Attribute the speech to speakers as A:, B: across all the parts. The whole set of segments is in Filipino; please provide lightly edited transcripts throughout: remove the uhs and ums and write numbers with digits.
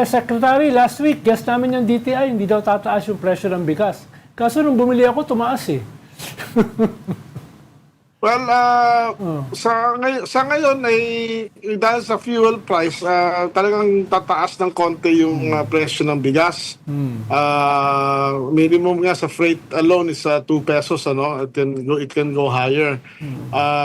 A: Secretary, last week, guest namin yung DTI, hindi daw tataas yung presyo ng bigas. Kaso nung bumili ako, tumaas eh.
B: Well, sa ngayon ay dahil sa fuel price, talagang tataas ng konti yung presyo ng bigas. Minimum nga sa freight alone is 2 pesos, ano? It can go higher.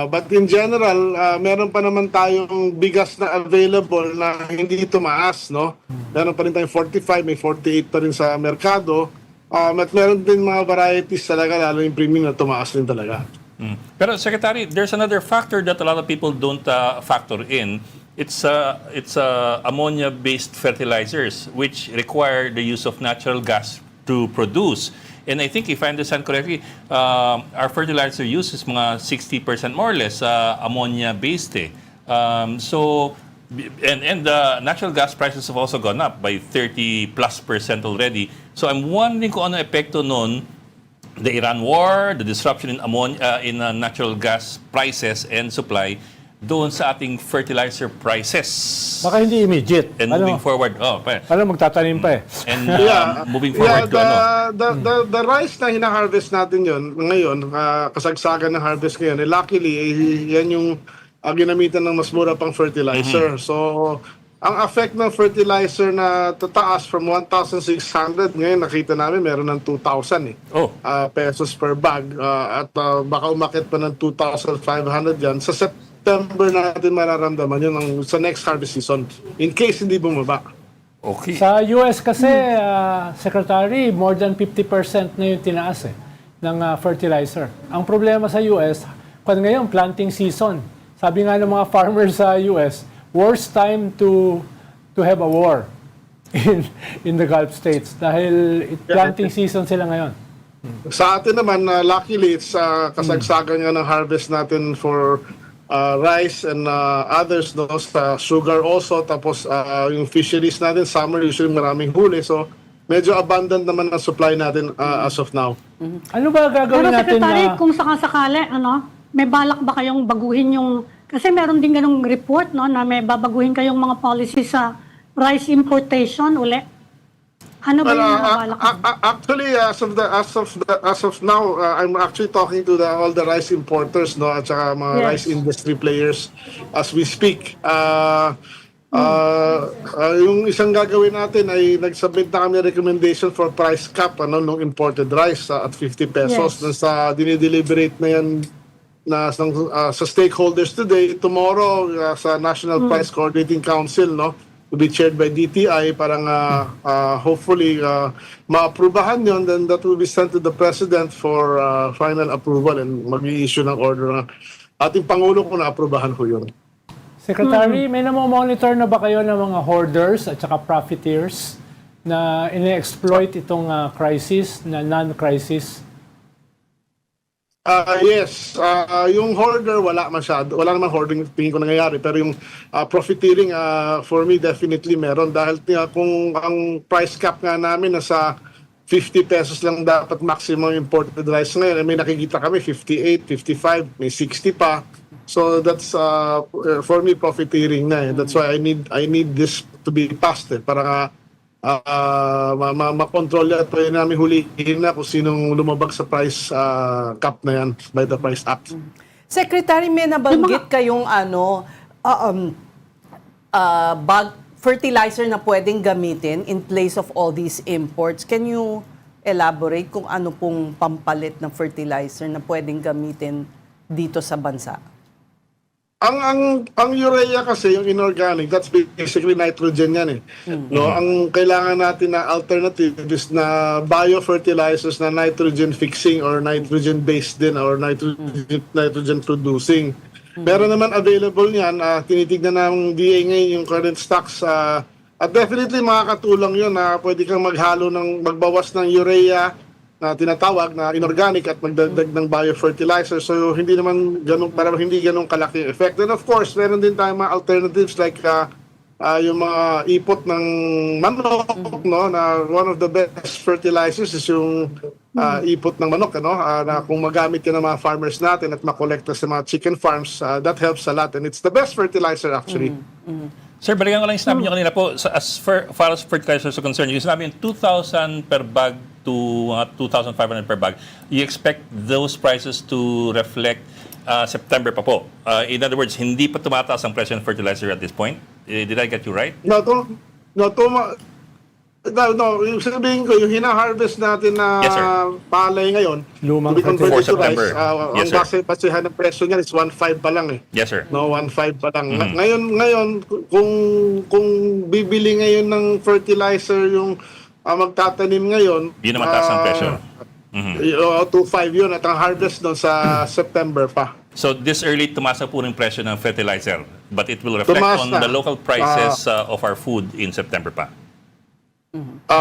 B: But in general, meron pa naman tayong bigas na available na hindi tumaas, no? Meron pa rin tayong 45, may 48 pa rin sa merkado. At meron din mga varieties talaga, lalo yung premium na tumaas din talaga.
C: Pero Secretary, there's another factor that a lot of people don't factor in. It's ammonia-based fertilizers, which require the use of natural gas to produce. And I think, if I understand correctly, our fertilizer use is mga 60% more or less ammonia-based. And the natural gas prices have also gone up by 30+% already. So I'm wondering kung ano epekto nun, the Iran war, the disruption in ammonia, in natural gas prices and supply, doon sa ating fertilizer prices.
A: Baka hindi immediate.
C: And moving forward,
A: magtatanim pa eh.
C: And moving forward to
B: the rice na hina-harvest natin yon ngayon, kasagsagan ng harvest ngayon, luckily, yan yung ginamitan ng mas mura pang fertilizer. So, ang effect ng fertilizer na tataas from 1,600, ngayon nakita namin meron ng 2,000 pesos per bag. At baka umakit pa ng 2,500 yan. Sa September natin mararamdaman yun sa next harvest season. In case hindi bumaba.
C: Okay.
A: Sa US kasi, Secretary, more than 50% na yung tinaas ng fertilizer. Ang problema sa US, kung ngayon planting season, sabi nga ng mga farmers sa US, worst time to have a war in the Gulf states dahil planting season sila ngayon.
B: Sa atin naman, luckily, it's kasagsagan nga ng harvest natin for rice and others, no, sa sugar also. Tapos yung fisheries natin, summer usually maraming huli. So medyo abundant naman ang supply natin as of now.
A: Ano ba gagawin natin
D: Secretary,
A: na...
D: kung sakasakali, may balak ba kayong baguhin yung... Kasi meron din ganung report, no, na may babaguhin kayong mga policy sa rice importation uli. Ano ba yung mga balak?
B: Actually, as of now, I'm actually talking to all the rice importers, no, at saka mga rice industry players as we speak. Yung isang gagawin natin ay nag-submit na kami recommendation for price cap nung imported rice at 50 pesos. Sa dinideliberate na yan sa stakeholders today, tomorrow sa National Price Coordinating Council, no, to be chaired by DTI, parang hopefully ma-aprubahan yon, then that will be sent to the President for final approval and mag-i-issue ng order ng ating Pangulo kung na-aprubahan ko yun.
A: Secretary, may namomonitor na ba kayo ng mga hoarders at saka profiteers na ine-exploit itong crisis na non-crisis?
B: Yes, yung hoarder wala masyado. Wala naman hoarding tingin ko nangyayari, pero yung profiteering for me definitely meron dahil kung ang price cap nga namin nasa 50 pesos lang dapat maximum imported rice ngayon, may nakikita kami 58, 55, may 60 pa. So that's for me profiteering na. That's why I need this to be passed para makontrol at pwede namin hulihin na kung sinong lumabag sa price cap na yan by the Price Act.
E: Secretary, may nabanggit kayong bag fertilizer na pwedeng gamitin in place of all these imports. Can you elaborate kung ano pong pampalit ng fertilizer na pwedeng gamitin dito sa bansa?
B: Ang urea kasi, yung inorganic, that's basically nitrogen yan No, ang kailangan natin na alternative is na biofertilizers na nitrogen fixing or nitrogen based din or nitrogen producing. Meron naman available niyan, tinitignan ng DA ngayon yung current stocks at definitely makakatulong yun na pwede kang magbawas ng urea na tinatawag na inorganic at magdagdag ng biofertilizer. So hindi naman hindi ganun kalaki effect. And of course, meron din tayong mga alternatives like yung mga ipot ng manok, no, na one of the best fertilizers is yung ipot ng manok, na kung magamit yan ng mga farmers natin at makolekta sa mga chicken farms, that helps a lot and it's the best fertilizer actually.
C: Sir, balikan ko lang yung sinabi niyo kanina po, as far as fertilizers are concerned, yung sinabi yung 2,000 per bag to 2,500 per bag, you expect those prices to reflect September pa po. In other words, hindi pa tumataas ang presyo ng fertilizer at this point. Did I get you right?
B: Yung sabihin ko, yung hina-harvest natin na
C: Yes, sir.
B: palay ngayon,
A: Lumang
B: to be converted
C: For
B: to
C: September.
B: rice,
C: Yes,
B: ang
C: sir.
B: basihan ng presyo niyan is 1.5 pa lang eh.
C: Yes, sir.
B: No, 1.5 pa lang. Ngayon kung bibili ngayon ng fertilizer yung magtatanim ngayon,
C: Yun ang mataas ang presyo.
B: 2.5 yun at ang harvest doon sa September pa.
C: So this early, tumasa po rin presyo ng fertilizer, but it will reflect
B: Tumasa.
C: on the local prices of our food in September pa.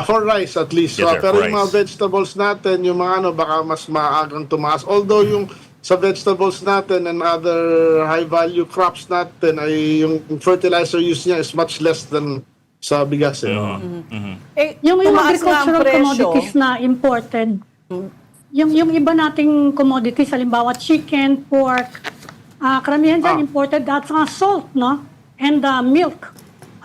B: For rice at least.
C: Yes, sir,
B: Pero
C: for
B: yung mga
C: rice.
B: vegetables natin, yung mga baka mas maagang tumaas. Although yung sa vegetables natin and other high value crops natin ay yung fertilizer use niya is much less than sa bigas.
D: Yung
E: tumaas nga ang
D: agricultural
E: presyo.
D: commodities na imported, yung iba nating commodities, halimbawa chicken, pork, karamihan dyan imported at saka salt, no? And milk.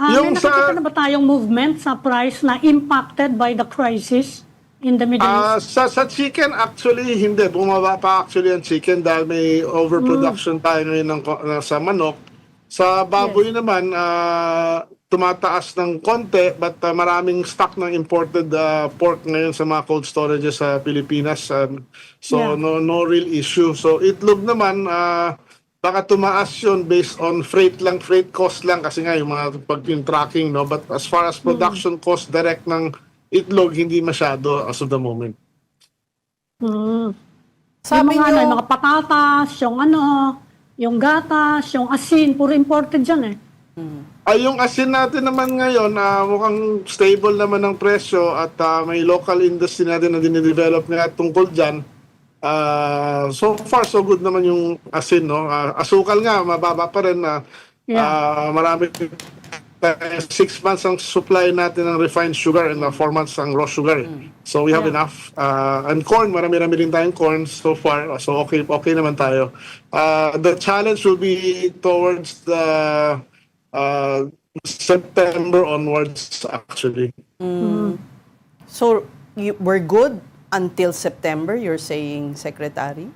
D: May
B: Yung
D: nakikita
B: sa-
D: na ba tayong movement sa price na impacted by the crisis in the Middle East?
B: Sa chicken actually hindi. Bumaba pa actually ang chicken dahil may overproduction tayo ngayon sa manok. Sa baboy naman, tumataas ng konti but maraming stock ng imported pork ngayon sa mga cold storages sa Pilipinas. So
D: Yeah.
B: no real issue. So itlog naman, baka tumaas yun based on freight cost lang kasi nga yung mga yung tracking, no? But as far as production cost direct ng itlog, hindi masyado as of the moment.
E: Sabi
D: yung mga,
E: niyo,
D: yung mga patatas, yung gatas, yung asin, puro imported dyan eh.
B: Yung asin natin naman ngayon, mukhang stable naman ang presyo at may local industry natin na dinidevelop nga tungkol dyan. So far, so good naman yung asin, no? Asukal nga, mababa pa rin. Marami 6 months ang supply natin ng refined sugar and 4 months ang raw sugar. So we have enough. And corn, marami-rami rin tayong corn so far. So okay naman tayo. The challenge will be towards the September onwards actually.
E: so we're good until September, you're saying, Secretary?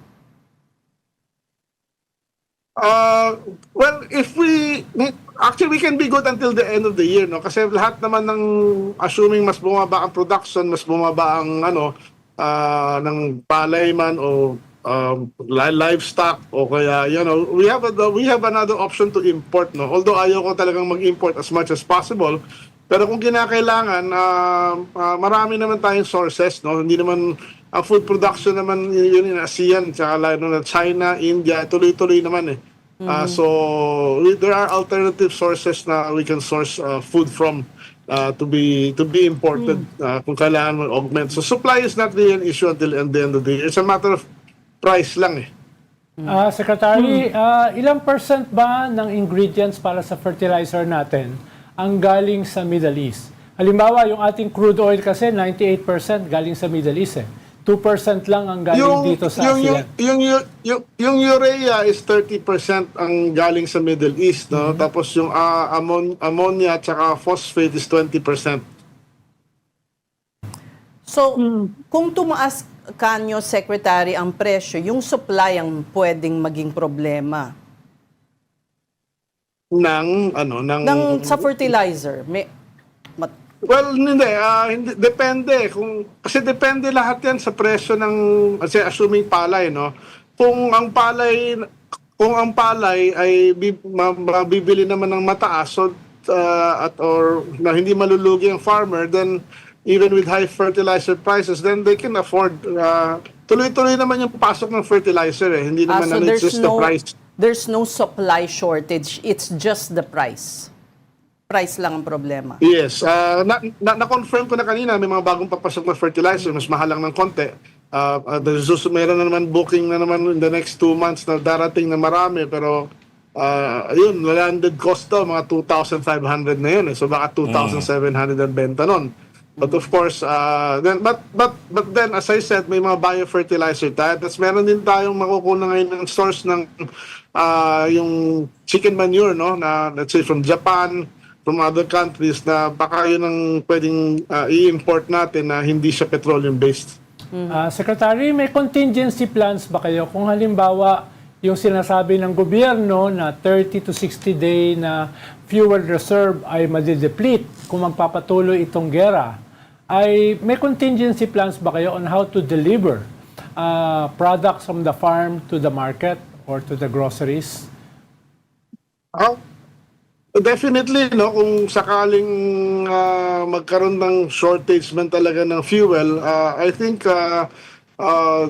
B: Well, actually we can be good until the end of the year, no? Kasi lahat naman ng assuming mas bumaba ang production, mas bumaba ang ng palay man o livestock o kaya we have another option to import, no? Although ayaw ko talagang mag-import as much as possible, pero kung kinakailangan marami naman tayong sources, no? Hindi naman ang food production naman yun in ASEAN, tsaka lalo na China, India, tuloy-tuloy naman eh. So there are alternative sources na we can source food from to be imported kung kailangan mag-augment. So supply is not really an issue until the end of the year. It's a matter of price lang eh.
A: Secretary, ilang percent ba ng ingredients para sa fertilizer natin ang galing sa Middle East? Halimbawa, yung ating crude oil kasi 98% galing sa Middle East eh. 2% lang ang galing dito sa ASEAN.
B: Yung urea is 30% ang galing sa Middle East, no? Tapos yung ammonia at saka phosphate is 20%.
E: So, kung tumaas kanyo, Secretary, ang presyo, yung supply ang pwedeng maging problema. Sa fertilizer.
B: Well, hindi depende kasi depende lahat 'yan sa presyo ng kasi assuming palay, no. Kung ang palay ay mabibili naman ng mataas or na hindi malulugi ang farmer, then even with high fertilizer prices, then they can afford tuloy-tuloy naman yung pasok ng fertilizer eh. Hindi naman
E: So
B: it's just the price.
E: there's no supply shortage. It's just the price. Price lang ang problema.
B: Yes. Na-confirm ko na kanina, may mga bagong papasok na fertilizer, mas mahal lang ng konti. Meron na naman booking na naman in the next 2 months na darating na marami, pero ayun, landed cost daw, mga 2,500 na yun. So baka 2,700 ang benta nun. But of course, but then, as I said, may mga biofertilizer tayo. Tapos meron din tayong makukuha ngayon ng source ng yung chicken manure, no? Na let's say from Japan, from other countries na baka yun ang pwedeng i-import natin na hindi siya petroleum-based.
A: Secretary, may contingency plans ba kayo kung halimbawa yung sinasabi ng gobyerno na 30 to 60 day na fuel reserve ay madideplete kung magpapatuloy itong gera? Ay may contingency plans ba kayo on how to deliver products from the farm to the market or to the groceries?
B: Definitely, no, kung sakaling magkaroon ng shortage man talaga ng fuel, I think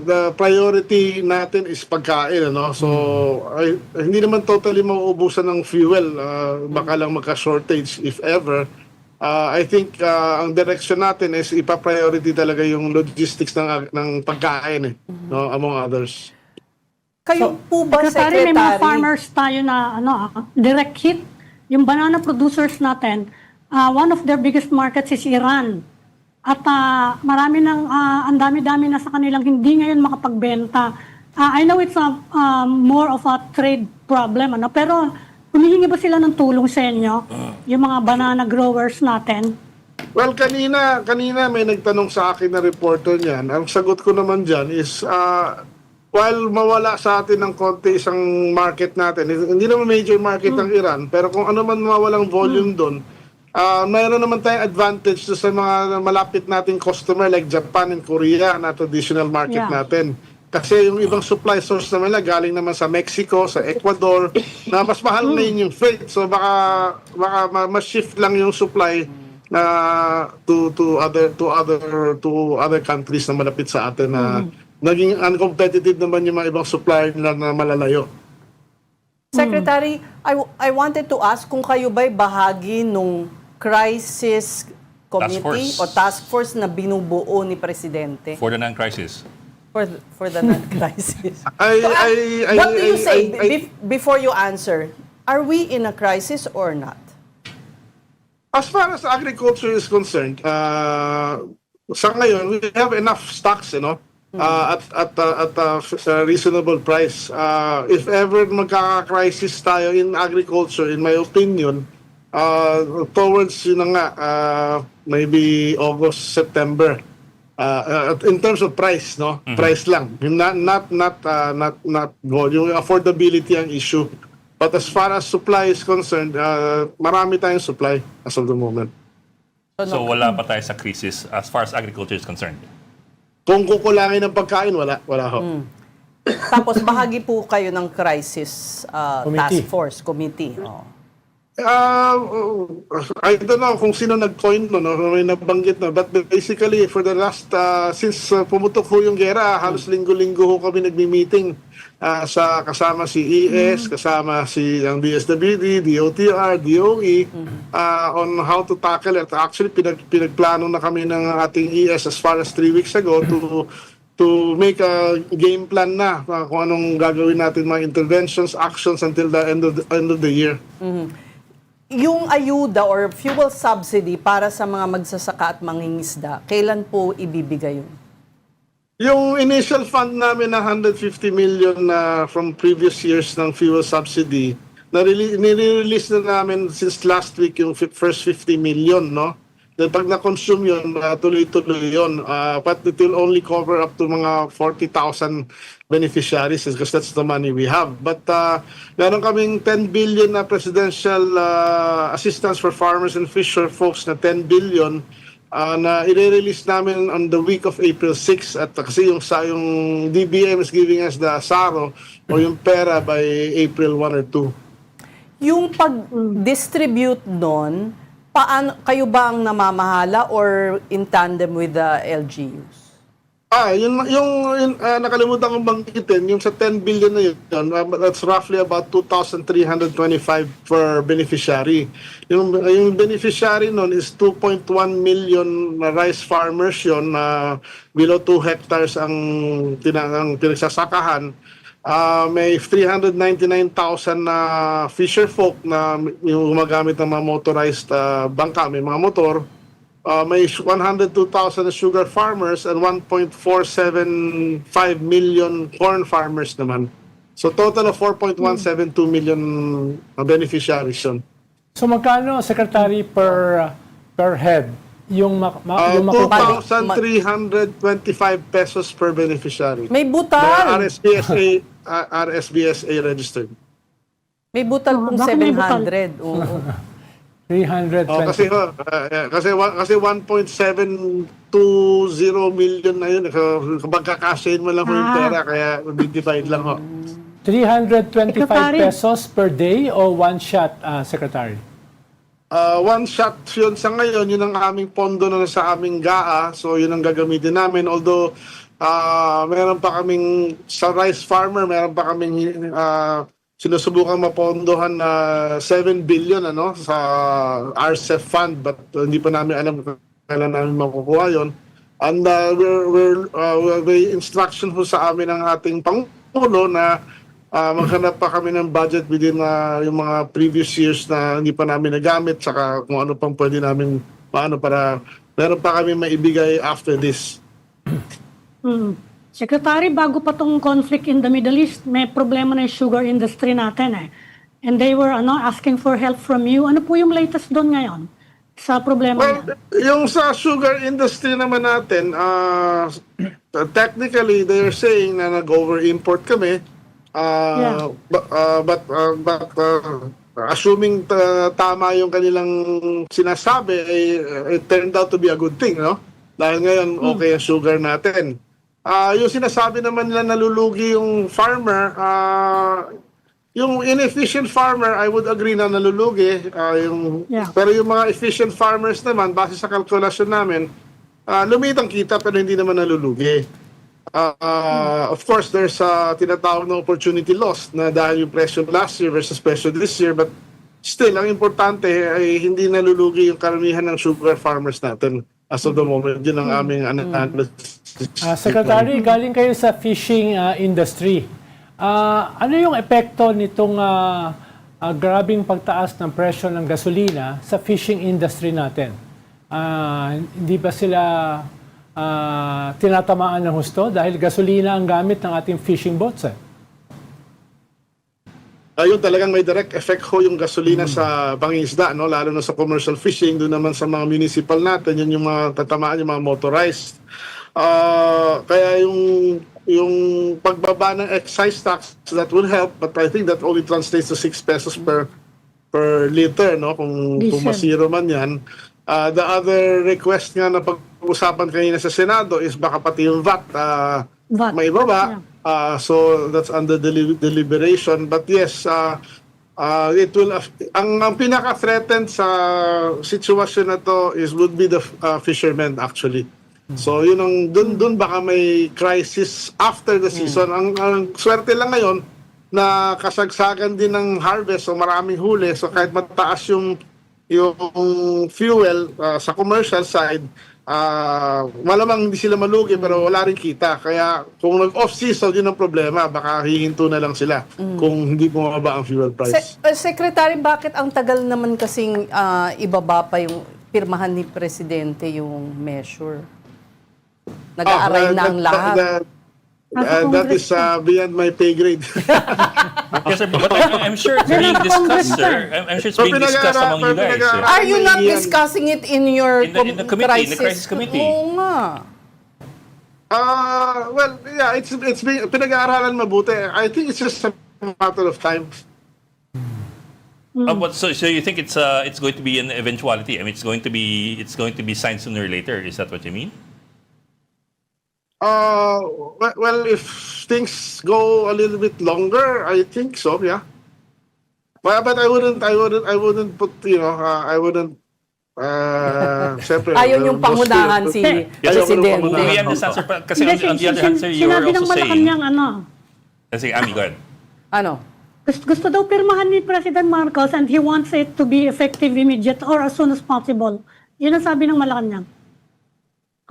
B: the priority natin is pagkain, no? So hindi naman totally mauubusan ng fuel, baka lang magka-shortage if ever. I think ang direction natin is ipa-priority talaga yung logistics ng pagkain, no, among others.
E: Kayo po ba,
D: Secretary, may mga
E: Secretary?
D: farmers tayo na direct hit. Yung banana producers natin, one of their biggest markets is Iran. At marami ng, ang dami-dami na sa kanilang hindi ngayon makapagbenta. I know it's more of a trade problem, pero humihingi ba sila ng tulong sa inyo, yung mga banana growers natin?
B: Well, kanina may nagtanong sa akin na reporter niyan. Ang sagot ko naman dyan is, while mawala sa atin ng konti isang market natin, hindi naman major market ng Iran, pero kung ano man mawalang volume doon, mayroon naman tayong advantage sa mga malapit nating customer like Japan and Korea na traditional market natin. Kasi yung ibang supply source naman nila galing naman sa Mexico, sa Ecuador, na mas mahal na yun yung freight. So baka ma-shift lang yung supply na to other countries na malapit sa atin na naging uncompetitive naman yung mga ibang supplier nila na malalayo.
E: Secretary, I wanted to ask kung kayo ba'y bahagi nung crisis committee
C: Task force.
E: o task force na binubuo ni Presidente
C: For the non-crisis.
E: for the non-crisis.
B: What
E: What do you say before you answer? Are we in a crisis or not?
B: As far as agriculture is concerned, sa ngayon, we have enough stocks, at a reasonable price. If ever magkaka-crisis tayo in agriculture, in my opinion, towards maybe August, September. In terms of price, price lang, not volume. Affordability ang issue. But as far as supply is concerned, marami tayong supply as of the moment.
C: So wala pa tayo sa crisis as far as agriculture is concerned.
B: Kung kukulangin ng pagkain, wala ho.
E: Tapos bahagi po kayo ng crisis task force committee.
B: I don't know kung sino nag-coin may nabanggit na. But basically, for the last, since pumutok ho yung gera, halos linggo-linggo ho kami nagmi-meeting kasama si ES, kasama si ang DSWD, DOTR, DOE, on how to tackle it. Actually, pinagplano na kami ng ating ES as far as 3 weeks ago to make a game plan na kung anong gagawin natin mga interventions, actions until the end of the year.
E: Yung ayuda or fuel subsidy para sa mga magsasaka at mangingisda, kailan po ibibigay yun?
B: Yung initial fund namin na 150 million from previous years ng fuel subsidy, nire-release na namin since last week yung first 50 million, Then pag na-consume yun, tuloy-tuloy yun. But it will only cover up to mga 40,000 beneficiaries because that's the money we have. But meron kaming 10 billion na presidential assistance for farmers and fisher folks na 10 billion na i-release namin on the week of April 6 at kasi yung DBM is giving us the SARO o yung pera by April 1 or 2.
E: Yung pag-distribute nun, paano kayo ba ang namamahala or in tandem with the LGUs?
B: Yung nakalimutan kong banggitin, yung sa 10 billion na yun, that's roughly about 2,325 per beneficiary. Yung beneficiary nun is 2.1 million rice farmers yun, below 2 hectares ang pinagsasakahan. May 399,000 na fisher folk na yung gumagamit ng mga motorized bangka, may mga motor. May 102,000 na sugar farmers and 1.475 million corn farmers naman. So total of 4.172 million beneficiaries yun.
A: So magkano, Secretary, per head yung makukuha?
B: 2,325 pesos per beneficiary.
E: May
B: The
E: butal.
B: RSBSA registered.
E: May butal pong
D: Bakit may butal?
E: 700. Oo.
A: 320.
B: Kasi 1.720 million na yun. Magkakasyahin mo lang ho yung pera, kaya divide lang ho.
A: 325
D: Secretary.
A: pesos per day o one shot, Secretary?
B: One shot yun sa ngayon, yun ang aming pondo na sa aming GAA, so yun ang gagamitin namin. Although, meron pa kaming, sa rice farmer, meron pa kaming sinusubukan mapondohan na 7 billion sa RCEP fund, but hindi pa namin alam kung kailan namin makukuha yun. And may instruction ho sa amin ng ating Pangulo na maghanap pa kami ng budget within yung mga previous years na hindi pa namin nagamit, saka kung ano pang pwede namin para meron pa kami maibigay after this.
D: Secretary, bago pa tong conflict in the Middle East, may problema na yung sugar industry natin eh. And they were asking for help from you. Ano po yung latest doon ngayon sa problema
B: Well,
D: niya?
B: yung sa sugar industry naman natin, technically they're saying na nag-over-import kami.
D: Yeah.
B: But assuming tama yung kanilang sinasabi, it turned out to be a good thing, no? Dahil ngayon okay ang sugar natin. Yung sinasabi naman nila nalulugi yung farmer, yung inefficient farmer, I would agree na nalulugi.
D: Yeah.
B: Pero yung mga efficient farmers naman, base sa kalkulasyon namin, lumitang kita pero hindi naman nalulugi. Of course, there's tinatawag na opportunity loss na dahil yung presyo last year versus presyo this year, but still, ang importante ay hindi nalulugi yung karamihan ng sugar farmers natin as of the moment. Yun ang aming analysis.
A: Secretary, galing kayo sa fishing industry. Ano yung epekto nitong grabing pagtaas ng presyo ng gasolina sa fishing industry natin? Hindi ba sila tinatamaan ng husto dahil gasolina ang gamit ng ating fishing boats?
B: Ayun, talagang may direct effect ho yung gasolina sa pangingisda, no? Lalo na sa commercial fishing. Doon naman sa mga municipal natin, yun yung mga tatamaan, yung mga motorized. Kaya yung pagbaba ng excise tax, that will help, but I think that only translates to 6 pesos per liter, no? Kung masiro man yan. The other request nga na pag-usapan kanina sa Senado is baka pati yung VAT, may baba. So that's under deliberation. But yes, it will. Ang pinaka-threatened sa sitwasyon na to would be the fishermen actually. So yun ang dun baka may crisis after the season. Ang swerte lang ngayon na kasagsagan din ng harvest, so maraming huli. So kahit mataas yung fuel sa commercial side, malamang hindi sila malugi pero wala rin kita. Kaya kung nag-off-season, yun ang problema. Baka hihinto na lang sila kung hindi bumaba ang fuel price.
E: Secretary, bakit ang tagal naman kasing ibaba pa yung pirmahan ni Presidente yung measure? Nag-aaral na ang lahat.
B: That is beyond my pay grade.
C: Yes, sir, but I'm sure it's being discussed, sir. I'm sure it's being discussed among you guys. Sir.
E: Are you not discussing it in your
C: In the committee, in the crisis committee?
E: Oo nga.
B: Well, yeah, it's pinag-aaralan mabuti. I think it's just a matter of time.
C: So you think it's going to be an eventuality? I mean, it's going to be signed sooner or later. Is that what you mean?
B: Well, if things go a little bit longer, I think so, yeah. But I wouldn't put, I wouldn't, siyempre,
E: Ayaw yung pangunahan si Presidente.
C: We understand, sir. Kasi on the other hand, sir, you were
D: Sinabi ng
C: also saying...
D: Malacanang
C: Sige, Ami, go ahead.
E: Ano?
D: gusto daw pirmahan ni President Marcos and he wants it to be effective immediate or as soon as possible. Yun ang sabi ng Malacanang.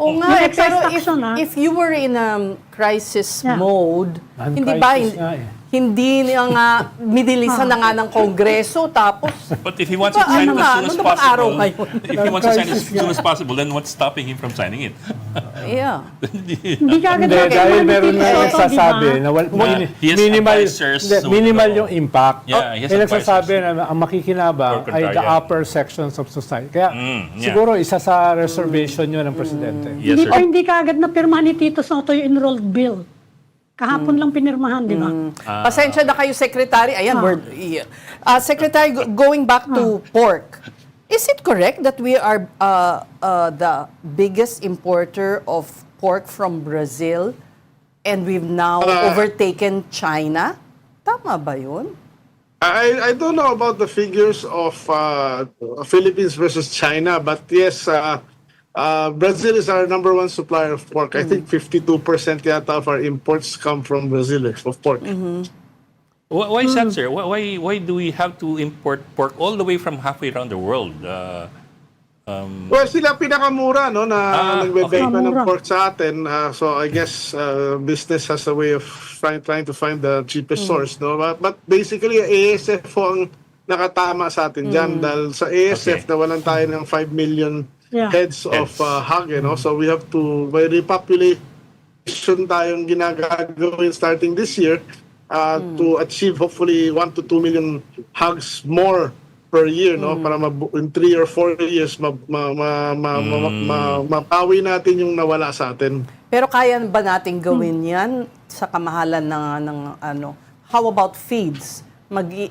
E: Oo nga,
D: Yung
E: pero
D: excise tax yun,
E: if you were in a crisis
D: Yeah.
E: mode,
A: Non-crisis
E: hindi ba
A: nga eh.
E: hindi na nga midilisan na nga ng Kongreso tapos
C: But if he wants to sign it as soon as
E: ano bang araw
C: possible,
E: ngayon?
C: if he wants to sign it as soon as possible, then what's stopping him from signing it?
E: Yeah.
D: Hindi ka agad
A: Hindi, dahil meron na
D: Soto,
A: nagsasabi
D: di ba?
A: na
C: he has
A: minimal,
C: advisors
A: hindi,
C: who
A: minimal
C: know.
A: yung impact.
C: Yeah, he has
A: May nagsasabi
C: advisors.
A: na ang makikinabang
C: For
A: ay the
C: contrarian.
A: upper sections of society. Kaya
C: yeah.
A: siguro isa sa reservation yun ng Presidente.
C: Yes,
D: Hindi
C: sir.
D: pa hindi ka agad na pirmahan ni Tito Soto yung enrolled bill. Kahapon lang pinirmahan, di ba?
E: Pasensya na kayo, Secretary. Ayan, Secretary, going back to pork, is it correct that we are the biggest importer of pork from Brazil and we've now overtaken China? Tama ba yun?
B: I don't know about the figures of Philippines versus China, but yes, Brazil is our number one supplier of pork. I think 52% yata of our imports come from Brazil of pork.
C: Why is that, sir? Why do we have to import pork all the way from halfway around the world?
B: Well, sila pinakamura no na nagbebenta ng
D: Mura.
B: pork sa atin. So I guess business has a way of trying to find the cheapest source, no. But basically ASF po ang nakatama sa atin diyan dahil sa ASF nawalan tayo ng 5 million heads of hog, you know. So we have to by repopulation tayong ginagagawin starting this year to achieve hopefully 1 to 2 million hogs more per year, no, para in 3 or 4 years mapawi natin yung nawala sa atin.
E: Pero kaya ba natin gawin yan sa kamahalan ng ano? How about feeds? May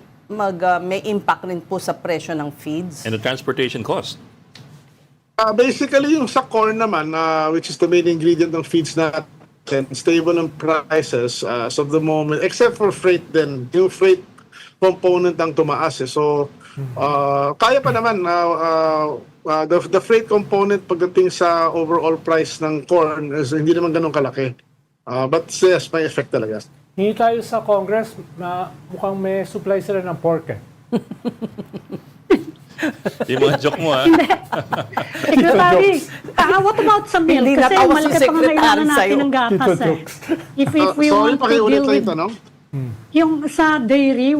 E: impact rin po sa presyo ng feeds?
C: And the transportation cost.
B: Basically, yung sa corn naman, which is the main ingredient ng feeds natin, stable ang prices as of the moment, except for freight din. Yung freight component ang tumaas. So, kaya pa naman, the freight component pagdating sa overall price ng corn is hindi naman ganun kalaki. But yes, may effect talaga.
A: Hingi tayo sa Congress na mukhang may supply sila ng pork eh.
C: Yung mga joke mo, ha?
D: Secretary, what about sa milk?
E: Hindi
D: Kasi
E: natawa si
D: malaki
E: Secretary
D: pangangailangan natin
E: sa'yo.
D: ng gatas
A: Tito
D: eh.
A: jokes.
D: If we
B: Sorry,
D: want to
B: pakiulit
D: deal
B: lang
D: with
B: ito, no?
D: yung sa dairy,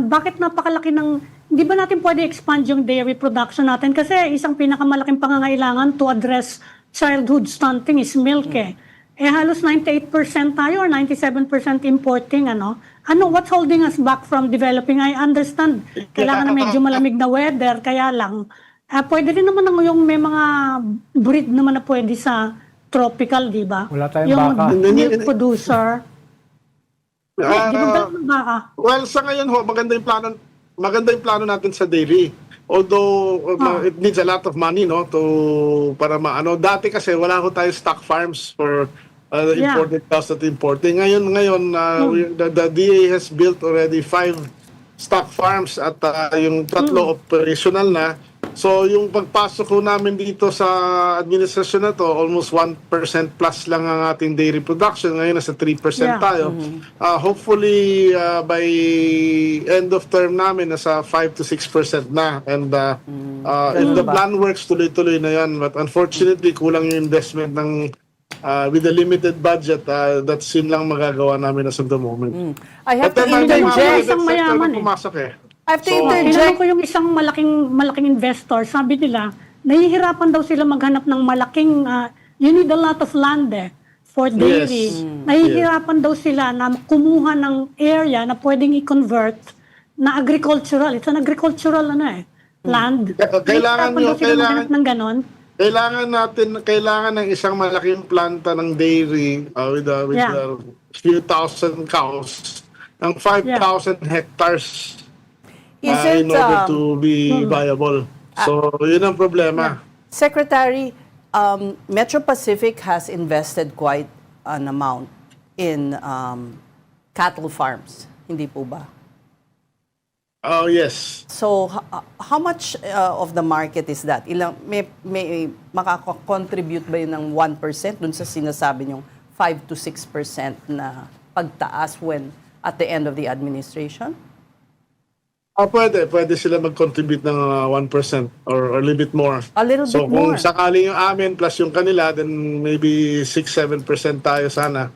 D: bakit napakalaki ng, hindi ba natin pwede expand yung dairy production natin? Kasi isang pinakamalaking pangangailangan to address childhood stunting is milk eh. Eh halos 98% tayo or 97% importing, ano? What's holding us back from developing? I understand, kailangan na medyo malamig na weather, kaya lang, pwede rin naman yung may mga breed naman na pwede sa tropical, di ba?
A: Wala tayong
D: yung
A: baka.
D: milk producer. Di ba ng baka?
B: Well, sa ngayon ho, maganda yung plano natin sa dairy. Although it needs a lot of money, no, para maano. Dati kasi wala ko tayo stock farms for imported cows at importing. Ngayon the DA has built already 5 stock farms at yung 3 operational na. So yung pagpasok ko namin dito sa administrasyon na to, almost 1% plus lang ang ating dairy production. Ngayon nasa 3% tayo. Hopefully by end of term namin nasa 5 to 6% na. And if the plan works, tuloy-tuloy na yan. But unfortunately, kulang yung investment ng with a limited budget, that's yun lang magagawa namin as of the moment.
E: I have to
B: But then,
E: interject.
D: Isang mayaman eh.
B: pumasok eh.
E: I have to
D: Tinanong
E: interject.
D: ko yung isang malaking investor, sabi nila, nahihirapan daw sila maghanap ng malaking, you need a lot of land for dairy.
B: Yes.
D: Nahihirapan daw sila na kumuha ng area na pwedeng i-convert na agricultural. It's an agricultural land.
B: Kailangan
D: Nahihirapan daw sila maghanap ng ganon.
B: Kailangan ng isang malaking planta ng dairy with a few thousand cows ng 5,000 hectares in order to be viable. So, yun ang problema.
E: Secretary, Metro Pacific has invested quite an amount in cattle farms. Hindi po ba?
B: Oh, yes.
E: So, how much of the market is that? May makaka-contribute ba yun ng 1% dun sa sinasabi niyong 5 to 6% na pagtaas at the end of the administration?
B: Pwede sila mag-contribute ng 1% or a little bit more.
E: A little
B: So
E: bit more.
B: kung sakali yung amin plus yung kanila, then maybe 6-7% tayo sana.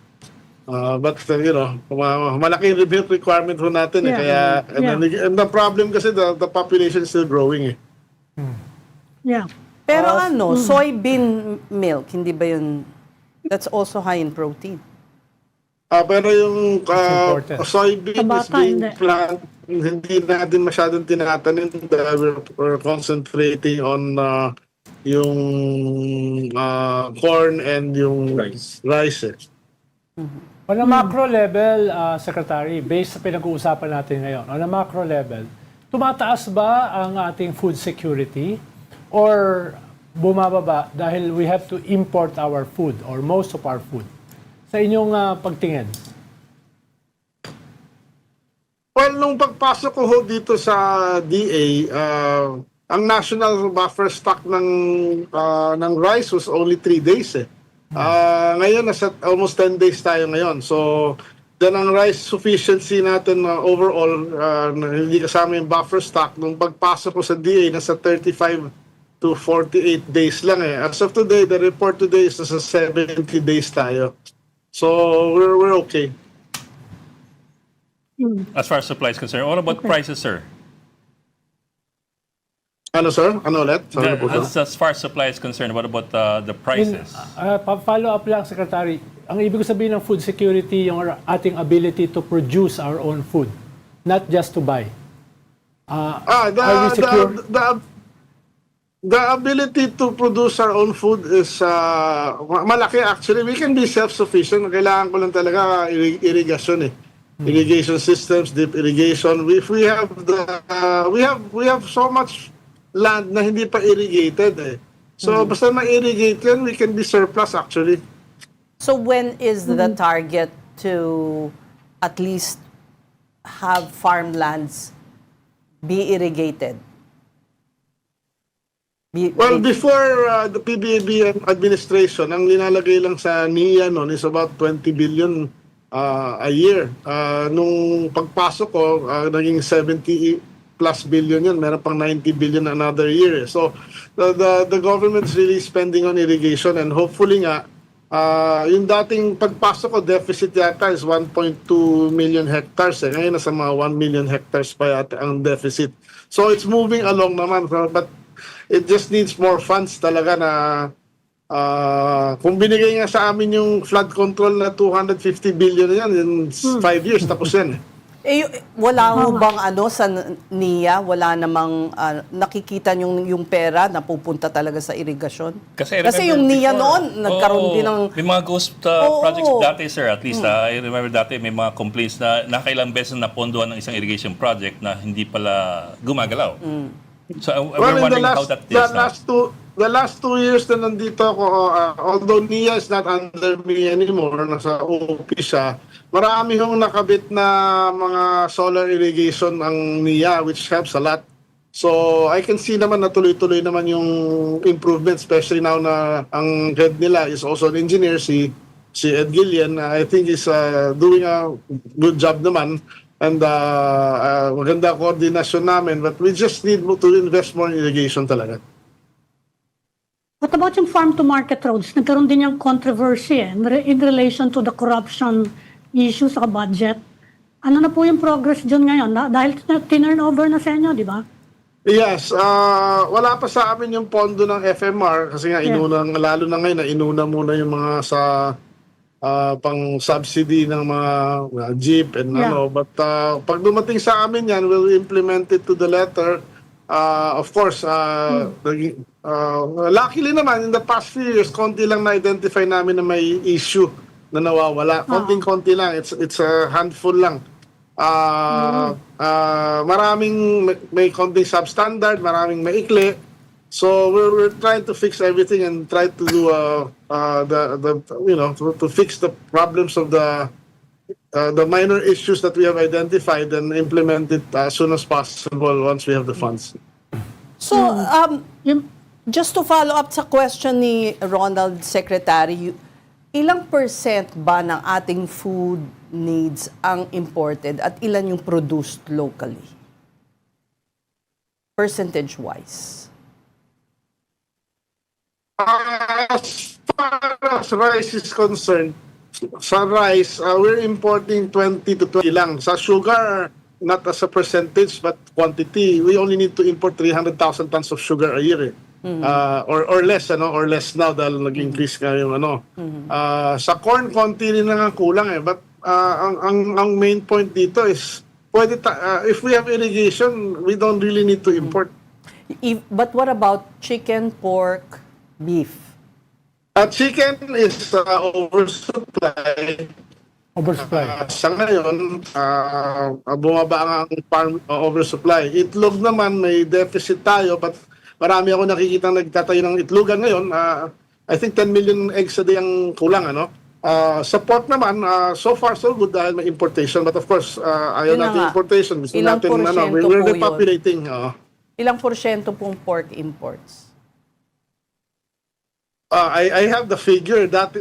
B: But malaki yung milk requirement ho natin eh.
D: Yeah.
B: Kaya and the problem kasi the population is still growing eh.
D: Yeah.
E: Pero soybean milk, hindi ba yun, that's also high in protein?
B: Pero yung
A: important.
B: soybean
D: Sa
B: is
D: bata,
B: being
D: hindi.
B: plant, hindi natin masyadong tinatanim. We're concentrating on yung corn and yung rice eh.
A: On a macro level, Secretary, based sa pinag-uusapan natin ngayon, on a macro level, tumataas ba ang ating food security or bumababa dahil we have to import our food or most of our food? Sa inyong pagtingin?
B: Well, nung pagpasok ko ho dito sa DA, ang national buffer stock ng rice was only 3 days eh. Ngayon, nasa almost 10 days tayo ngayon. So, then ang rice sufficiency natin overall, hindi kasama yung buffer stock, nung pagpasok ko sa DA, nasa 35 to 48 days lang eh. As of today, the report today is nasa 70 days tayo. So, we're okay.
C: As far as supply is concerned, what about prices, sir?
B: Ano, sir? Ano ulit? Sorry po, sir.
C: As far as supply is concerned, what about the prices?
A: Follow up lang, Secretary. Ang ibig sabihin ng food security, yung ating ability to produce our own food, not just to buy. Are we secure?
B: The ability to produce our own food is malaki actually. We can be self-sufficient. Kailangan ko lang talaga irrigation eh. Irrigation systems, deep irrigation. If we have we have so much land na hindi pa irrigated eh. So basta ma-irrigate yan, we can be surplus actually.
E: So when is the target to at least have farmlands be irrigated?
B: Well, before the PBB administration, ang linalagay lang sa NIA noon is about 20 billion a year. Nung pagpasok ko, naging 70 plus billion yun. Meron pang 90 billion another year. So, the government is really spending on irrigation and hopefully nga, yung dating pagpasok ko, deficit yata is 1.2 million hectares. Ngayon, nasa mga 1 million hectares pa yata ang deficit. So, it's moving along naman. But it just needs more funds talaga na kung binigay nga sa amin yung flood control na 250 billion na yan in 5 years, tapos yan.
E: Wala ho bang sa NIA, wala namang nakikita yung pera na pupunta talaga sa irigasyon?
C: Kasi
E: yung NIA noon, nagkaroon din ng...
C: May mga ghost projects dati, sir. At least, I remember dati may mga complaints na nakailang beses na pondohan ng isang irrigation project na hindi pala gumagalaw. So, we're wondering how that is now.
B: The last 2 years na nandito ako, although NIA is not under me anymore, nasa OP siya, marami hong nakabit na mga solar irrigation ang NIA, which helps a lot. So, I can see naman na tuloy-tuloy naman yung improvement, especially now na ang head nila is also an engineer, si Ed Gillian. I think is doing a good job naman. And maganda koordinasyon namin, but we just need to invest more in irrigation talaga.
D: What about yung farm-to-market roads? Nagkaroon din yung controversy in relation to the corruption issue sa budget. Ano na po yung progress dyan ngayon? Dahil tinurnover na sa inyo, di ba?
B: Yes, wala pa sa amin yung pondo ng FMR kasi nga lalo na ngayon na inuna muna yung mga sa pang subsidy ng mga jeep and but pag dumating sa amin yan, we'll implement it to the letter. Of course, luckily naman in the past few years, konti lang na-identify namin na may issue na nawawala. Konting-konti lang, it's a handful lang. Maraming may konting substandard, maraming maikli. So we're trying to fix everything and try to do to fix the problems of the minor issues that we have identified and implement it as soon as possible once we have the funds.
E: So, just to follow up sa question ni Ronald, Secretary, ilang percent ba ng ating food needs ang imported at ilan yung produced locally? Percentage-wise.
B: As far as rice is concerned, sa rice, we're importing 20 to 20 lang. Sa sugar, not as a percentage but quantity, we only need to import 300,000 tons of sugar a year. Or less, or less now dahil nag-increase nga yung sa corn, konti rin lang ang kulang but ang main point dito is if we have irrigation, we don't really need to import.
E: But what about chicken, pork, beef?
B: Chicken is oversupply. Sa ngayon, bumaba nga ang farm oversupply. Itlog naman, may deficit tayo, but marami ako nakikita nagtatayo ng itlogan ngayon. I think 10 million eggs a day ang kulang, sa pork naman, so far so good dahil may importation. But of course, ayaw
E: Yun na
B: natin
E: nga.
B: importation. Gusto
E: Ilang
B: natin,
E: porsyento
B: we're
E: po yun?
B: repopulating.
E: Ilang porsyento pong pork imports?
B: I have the figure that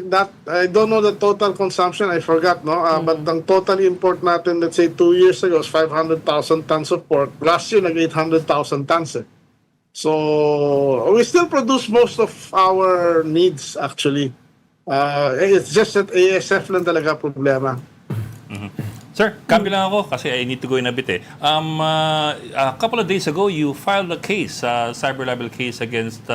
B: I don't know the total consumption. I forgot, but ang total import natin, let's say 2 years ago, was 500,000 tons of pork. Last year, nag 800,000 tons. So we still produce most of our needs actually. It's just that ASF lang talaga problema.
C: Sir, copy lang ako kasi I need to go in a bit. A couple of days ago, you filed a case, cyber libel case against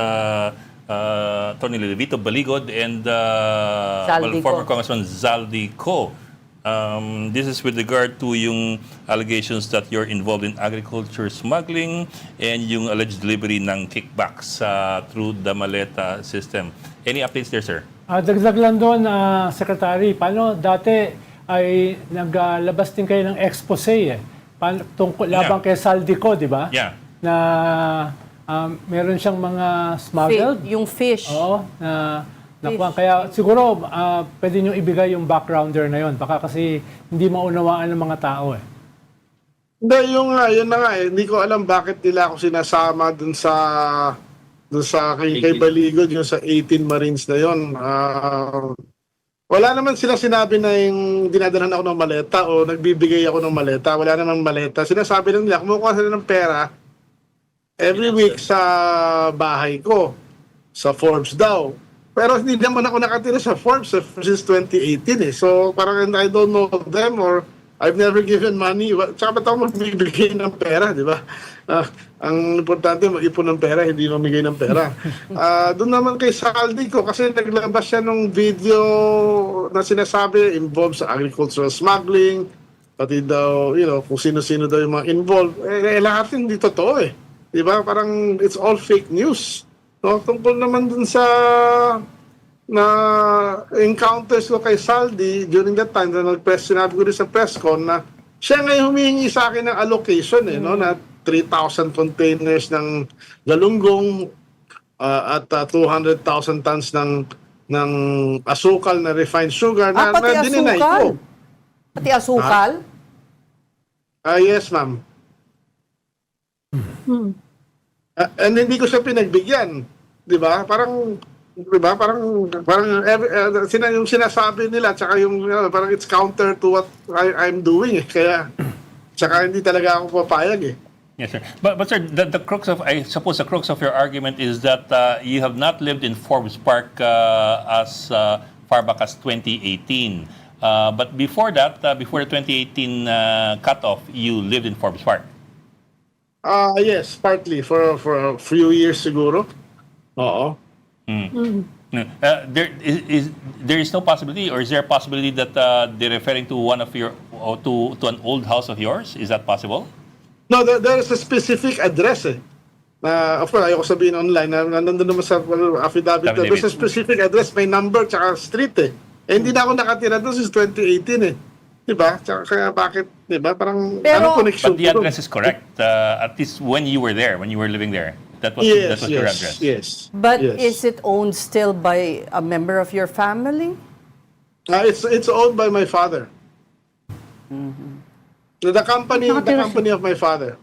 C: Tony Levito Baligod and
E: Zaldico.
C: former Congressman Zaldico. This is with regard to yung allegations that you're involved in agriculture smuggling and yung alleged delivery ng kickbacks through the Maleta system. Any updates there, sir?
A: Dagdag lang doon, Secretary, paano dati ay naglabas din kayo ng expose tungkol labang kay Zaldico, di ba?
C: Yeah.
A: Na meron siyang mga smuggled.
E: Yung fish.
A: Oo, nakuha. Kaya siguro pwede nyo ibigay yung backgrounder na yon. Baka kasi hindi maunawaan ng mga tao
B: Hindi, yun na nga Hindi ko alam bakit nila ako sinasama dun sa kay Baligod, yung sa 18 Marines na yun. Wala naman sila sinabi na yung dinadalhan ako ng maleta o nagbibigay ako ng maleta. Wala namang maleta. Sinasabi lang nila, kumukuha sila ng pera every week sa bahay ko, sa Forbes daw. Pero hindi naman ako nakatira sa Forbes since 2018 So parang I don't know them or I've never given money. Tsaka ba't ako magbibigay ng pera, di ba? Ang importante, mag-ipon ng pera, hindi mamigay ng pera. Doon naman kay Zaldico, kasi naglabas siya ng video na sinasabi involved sa agricultural smuggling, pati daw, kung sino-sino daw yung mga involved. Lahat hindi totoo Di ba? Parang it's all fake news. No? Tungkol naman dun sa na encounters ko kay Saldi during that time na sinabi ko rin sa press con na siya ngayon humihingi sa akin ng allocation na 3,000 containers ng galunggong at 200,000 tons ng asukal na refined sugar na
E: Pati
B: dininay
E: asukal?
B: ko.
E: Pati asukal?
B: Yes, ma'am. And hindi ko siya pinagbigyan. 'Di ba? Parang yung sinasabi nila tsaka yung parang it's counter to what I'm doing Kaya tsaka hindi talaga ako papayag
C: Yes, sir. But sir, the crux of, I suppose the crux of your argument is that you have not lived in Forbes Park as far back as 2018. But before that, before the 2018 cutoff, you lived in Forbes Park.
B: Yes, partly for a few years siguro. Oo.
C: There is no possibility, or is there a possibility that they're referring to one of your to an old house of yours? Is that possible?
B: No, there is a specific address of course, ayoko sabihin online nandun naman sa affidavit. There's a specific address, may number tsaka street hindi na ako nakatira doon since 2018 Diba? Tsaka kaya bakit, diba? Parang
E: Pero,
B: connection
C: But the address is correct. At least when you were there, when you were living there, that was your address.
B: Yes.
E: But
B: yes.
E: is it owned still by a member of your family?
B: It's owned by my father. The company of my father.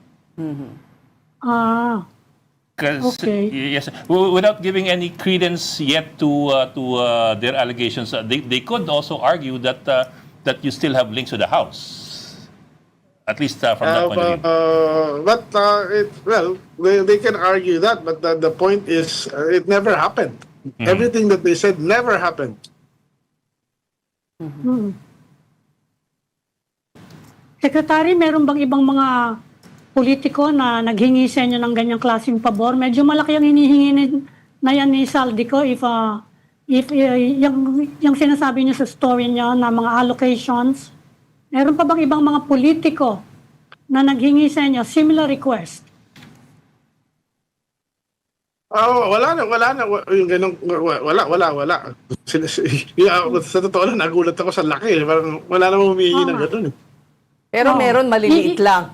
A: Okay.
C: Yes, without giving any credence yet to their allegations, they could also argue that that you still have links to the house, at least from that point of view.
B: They can argue that, but the point is, it never happened. Everything that they said never happened.
D: Mm. Secretary, meron bang ibang mga politiko na naghingi sa inyo ng ganyang klaseng pabor? Medyo malaki ang hinihingi na yan ni Saldico if yung sinasabi niyo sa story niyo na mga allocations. Meron pa bang ibang mga politiko na naghingi sa inyo similar request?
B: Wala na. Yung ganun, wala. Sa totoo lang, nagulat ako sa laki. Parang wala namang humihingi ng ganun.
E: Pero meron maliliit lang.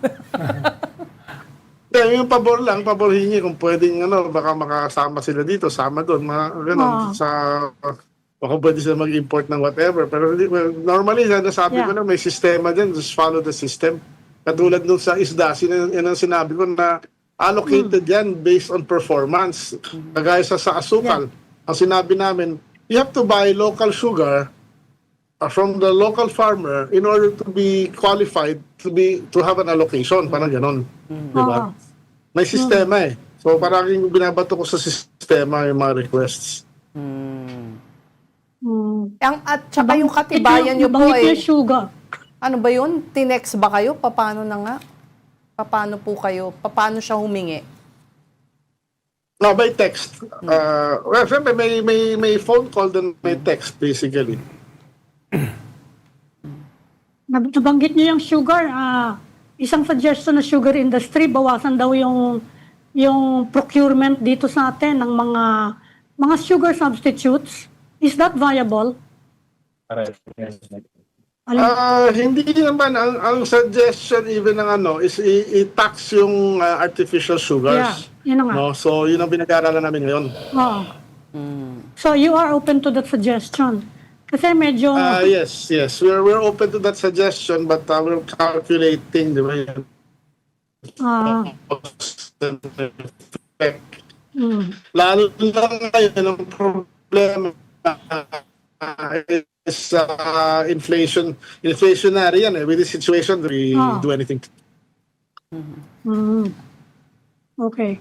B: Yung pabor hingi kung pwedeng baka makasama sila dito, sama doon, mga ganun, baka pwede sila mag-import ng whatever. Pero normally, sabi ko na may sistema dyan, just follow the system. Katulad nung sa isda, yan ang sinabi ko na allocated yan based on performance. Kagaya sa asukal, ang sinabi namin, you have to buy local sugar from the local farmer in order to be qualified to have an allocation, parang ganon. Diba? May sistema eh. So parang yung binabato ko sa sistema yung mga requests.
E: At saka yung katibayan nyo po
D: Bangit yung sugar.
E: ano ba yun? Tinext ba kayo? Paano na nga? Paano po kayo? Paano siya humingi?
B: No, by text. Well, syempre, may phone call then may text basically.
D: Nabanggit niyo yung sugar. Isang suggestion na sugar industry, bawasan daw yung procurement dito sa atin ng mga sugar substitutes. Is that viable?
B: Hindi naman. Ang suggestion even ng is i-tax yung artificial sugars.
D: Yeah, yun na nga.
B: No? So, yun ang pinag-aaralan namin ngayon.
D: So, you are open to that suggestion? Kasi medyo...
B: Yes. We're open to that suggestion but we're calculating, di ba yun? Lalo lang ngayon, ang problema is inflationary yan eh. With this situation, we do anything.
D: Okay.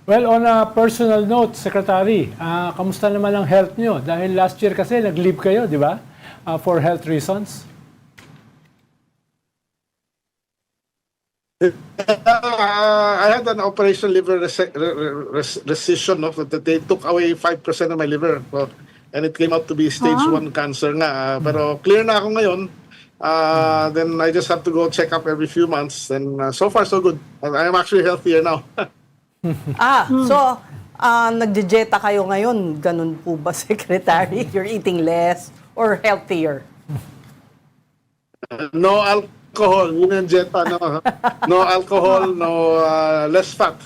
A: Well, on a personal note, Secretary, kamusta naman ang health nyo? Dahil last year kasi nag-leave kayo, di ba? For health reasons.
B: I had an operation liver rescission. No? They took away 5% of my liver. So, and it came out to be stage 1 cancer nga. Pero clear na ako ngayon. Then I just have to go check up every few months. And so far, so good. I am actually healthier now.
E: So, nagdijeta kayo ngayon. Ganun po ba, Secretary? You're eating less or healthier?
B: No alcohol. Yun ang jeta. No alcohol, no less fat.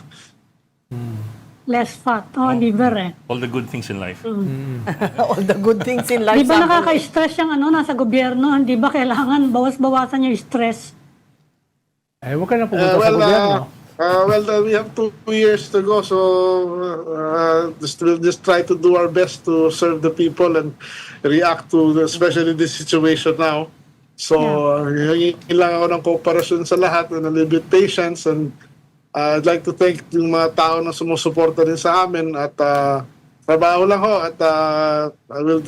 D: Less fat. Liver eh.
C: All the good things in life.
E: All the good things in life.
D: Di ba nakaka-stress yung nasa gobyerno? Di ba kailangan bawas-bawasan yung stress?
A: Huwag ka na pumunta sa gobyerno.
B: We have 2 years to go, so we'll just try to do our best to serve the people and react to, especially this situation now. So, hingin lang ako ng cooperasyon sa lahat and a little bit patience, and I'd like to thank yung mga tao na sumusuporta din sa amin at trabaho lang ho at I will